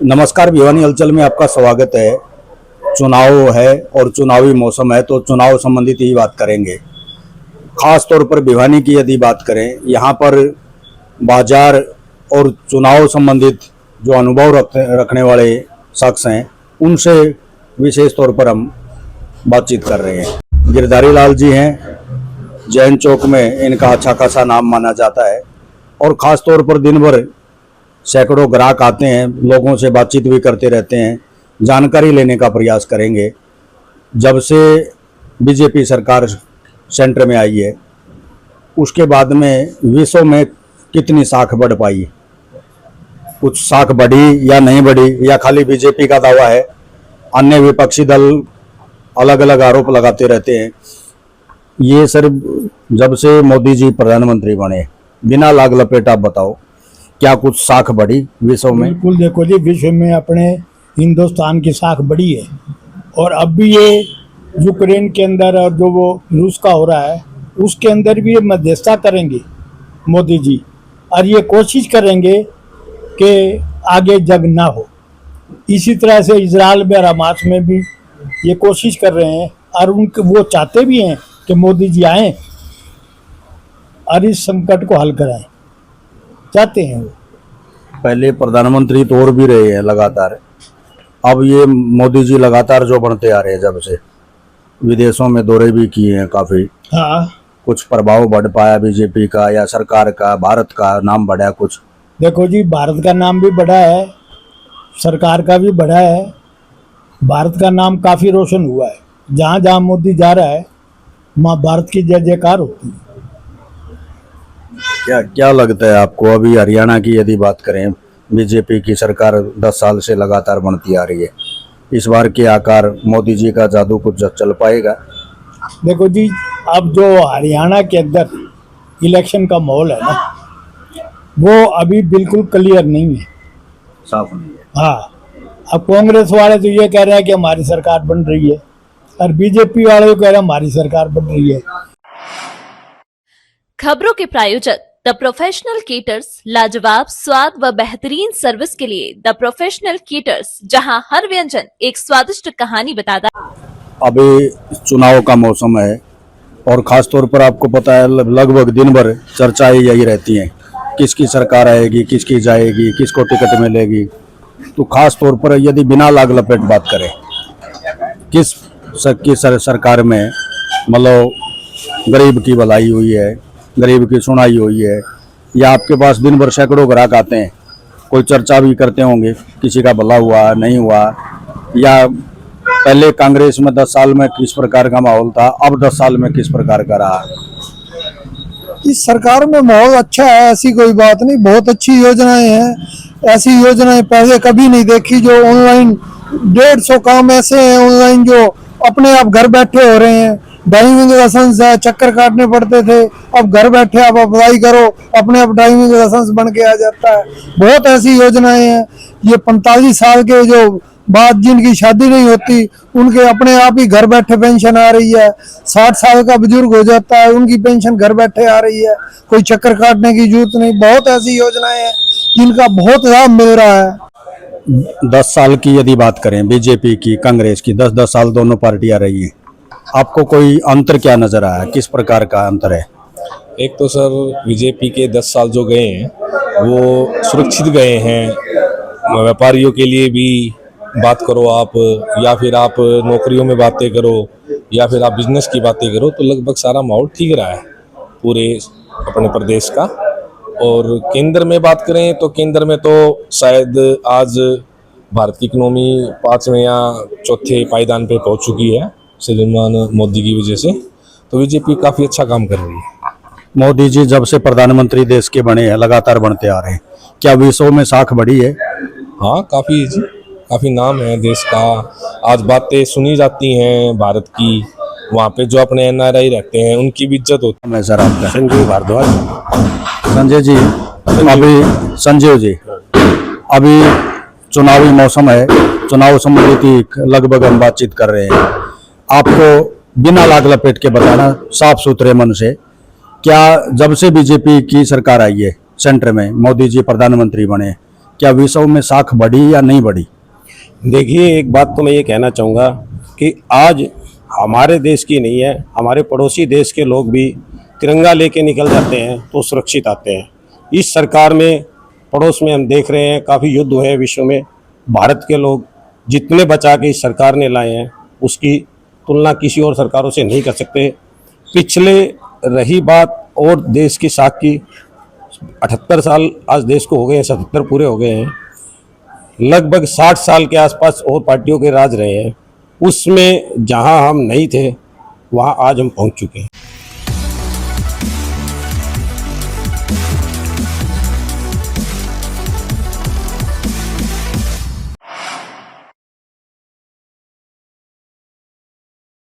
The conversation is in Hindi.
नमस्कार, भिवानी हलचल में आपका स्वागत है। चुनाव है और चुनावी मौसम है, तो चुनाव संबंधित ही बात करेंगे। खास तौर पर भिवानी की यदि बात करें, यहाँ पर बाजार और चुनाव संबंधित जो अनुभव रखने वाले शख्स हैं, उनसे विशेष तौर पर हम बातचीत कर रहे हैं। गिरधारी लाल जी हैं, जैन चौक में इनका अच्छा खासा नाम माना जाता है और ख़ास तौर पर दिन भर सैकड़ों ग्राहक आते हैं, लोगों से बातचीत भी करते रहते हैं, जानकारी लेने का प्रयास करेंगे। जब से बीजेपी सरकार सेंटर में आई है, उसके बाद में विश्व में कितनी साख बढ़ पाई, कुछ साख बढ़ी या नहीं बढ़ी, या खाली बीजेपी का दावा है? अन्य विपक्षी दल अलग अलग आरोप लगाते रहते हैं। ये सर, जब से मोदी जी प्रधानमंत्री बने, बिना लाग लपेट आप बताओ, क्या कुछ साख बढ़ी विश्व में? बिल्कुल, देखो जी, विश्व में अपने हिंदुस्तान की साख बढ़ी है। और अब भी ये यूक्रेन के अंदर और जो वो रूस का हो रहा है, उसके अंदर भी ये मध्यस्थता करेंगे मोदी जी, और ये कोशिश करेंगे कि आगे जंग ना हो। इसी तरह से इजराइल में और हमास में भी ये कोशिश कर रहे हैं, और उनके वो चाहते भी हैं कि मोदी जी आएँ और इस संकट को हल कराएं, चाहते हैं वो। पहले प्रधानमंत्री तो और भी रहे हैं लगातार, अब ये मोदी जी लगातार जो बनते आ रहे हैं, जब से विदेशों में दौरे भी किए हैं काफी। हाँ, कुछ प्रभाव बढ़ पाया बीजेपी का या सरकार का, भारत का नाम बढ़ा कुछ? देखो जी, भारत का नाम भी बढ़ा है, सरकार का भी बढ़ा है। भारत का नाम काफ़ी रोशन हुआ है। जहाँ जहाँ मोदी जा रहा है, वहाँ भारत की जय जयकार होती है। क्या क्या लगता है आपको? अभी हरियाणा की यदि बात करें, बीजेपी की सरकार 10 साल से लगातार बनती आ रही है, इस बार के आकार मोदी जी का जादू कुछ चल पाएगा? देखो जी, अब जो हरियाणा के अंदर इलेक्शन का माहौल है ना, वो अभी बिल्कुल क्लियर नहीं है, साफ नहीं है। हाँ, अब कांग्रेस वाले तो ये कह रहे हैं कि हमारी सरकार बन रही है, और बीजेपी वाले तो कह रहे हैं हमारी सरकार बन रही है। खबरों के प्रायोजक द प्रोफेशनल केटर्स, लाजवाब स्वाद व बेहतरीन सर्विस के लिए द प्रोफेशनल केटर्स, जहां हर व्यंजन एक स्वादिष्ट कहानी बताता। अभी चुनाव का मौसम है और खास तौर पर आपको पता है, लगभग दिन भर चर्चाएं यही रहती हैं, किसकी सरकार आएगी, किसकी जाएगी, किसको टिकट मिलेगी। तो खास तौर पर यदि बिना लाग लपेट बात करें, किस सरकार में मतलब गरीब की भलाई हुई है, गरीब की सुनाई हुई है, या आपके पास दिन भर सैकड़ों ग्राहक आते हैं, कोई चर्चा भी करते होंगे किसी का भला हुआ नहीं हुआ? या पहले कांग्रेस में 10 साल में किस प्रकार का माहौल था, अब 10 साल में किस प्रकार का रहा? इस सरकार में माहौल अच्छा है, ऐसी कोई बात नहीं। बहुत अच्छी योजनाएं हैं, ऐसी योजनाएं पहले कभी नहीं देखी। जो ऑनलाइन 150 काम ऐसे हैं ऑनलाइन जो अपने आप घर बैठे हो रहे हैं। ड्राइविंग लाइसेंस है, चक्कर काटने पड़ते थे, अब घर बैठे आप अप्लाई करो, अपने आप ड्राइविंग लाइसेंस बन के आ जाता है। बहुत ऐसी योजनाएं हैं। ये 45 साल के जो बाद जिनकी शादी नहीं होती, उनके अपने आप ही घर बैठे पेंशन आ रही है। 60 साल का बुजुर्ग हो जाता है, उनकी पेंशन घर बैठे आ रही है, कोई चक्कर काटने की जरूरत नहीं। बहुत ऐसी योजनाएं हैं जिनका बहुत लाभ मिल रहा है। 10 साल की यदि बात करें, बीजेपी की, कांग्रेस की, 10-10 साल दोनों पार्टियां रही हैं, आपको कोई अंतर क्या नजर आया? किस प्रकार का अंतर है? एक तो सर, बीजेपी के 10 साल जो गए हैं वो सुरक्षित गए हैं। व्यापारियों के लिए भी बात करो आप, या फिर आप नौकरियों में बातें करो, या फिर आप बिजनेस की बातें करो, तो लगभग सारा माहौल ठीक रहा है पूरे अपने प्रदेश का। और केंद्र में बात करें तो केंद्र में तो शायद आज भारत की इकोनॉमी 5वें या 4थे पायदान पे पहुंच चुकी है श्रीमान मोदी की वजह से। तो बीजेपी काफ़ी अच्छा काम कर रही है। मोदी जी जब से प्रधानमंत्री देश के बने हैं, लगातार बनते आ रहे हैं, क्या विश्व में साख बढ़ी है? हाँ, काफ़ी नाम है देश का। आज बातें सुनी जाती हैं भारत की, वहाँ पे जो अपने NRI रहते हैं उनकी भी इज्जत होती है। मैं सर आपका संजीव भारद्वाज। संजय जी, संजीव जी, अभी चुनावी मौसम है, चुनाव संबंधित लगभग हम बातचीत कर रहे हैं। आपको बिना लाग लपेट के बताना, साफ सुथरे मन से, क्या जब से बीजेपी की सरकार आई है सेंटर में, मोदी जी प्रधानमंत्री बने, क्या विश्व में साख बढ़ी या नहीं बढ़ी? देखिए, एक बात तो मैं ये कहना चाहूँगा कि आज हमारे देश की नहीं है, हमारे पड़ोसी देश के लोग भी तिरंगा लेके निकल जाते हैं तो सुरक्षित आते हैं। इस सरकार में पड़ोस में हम देख रहे हैं काफ़ी युद्ध हुए हैं विश्व में। भारत के लोग जितने बचा के इस सरकार ने लाए हैं उसकी तुलना किसी और सरकारों से नहीं कर सकते। पिछले रही बात और देश की साख की, 78 साल आज देश को हो गए हैं, 77 पूरे हो गए हैं। लगभग 60 साल के आसपास और पार्टियों के राज रहे हैं। उसमें जहां हम नहीं थे वहां आज हम पहुंच चुके हैं।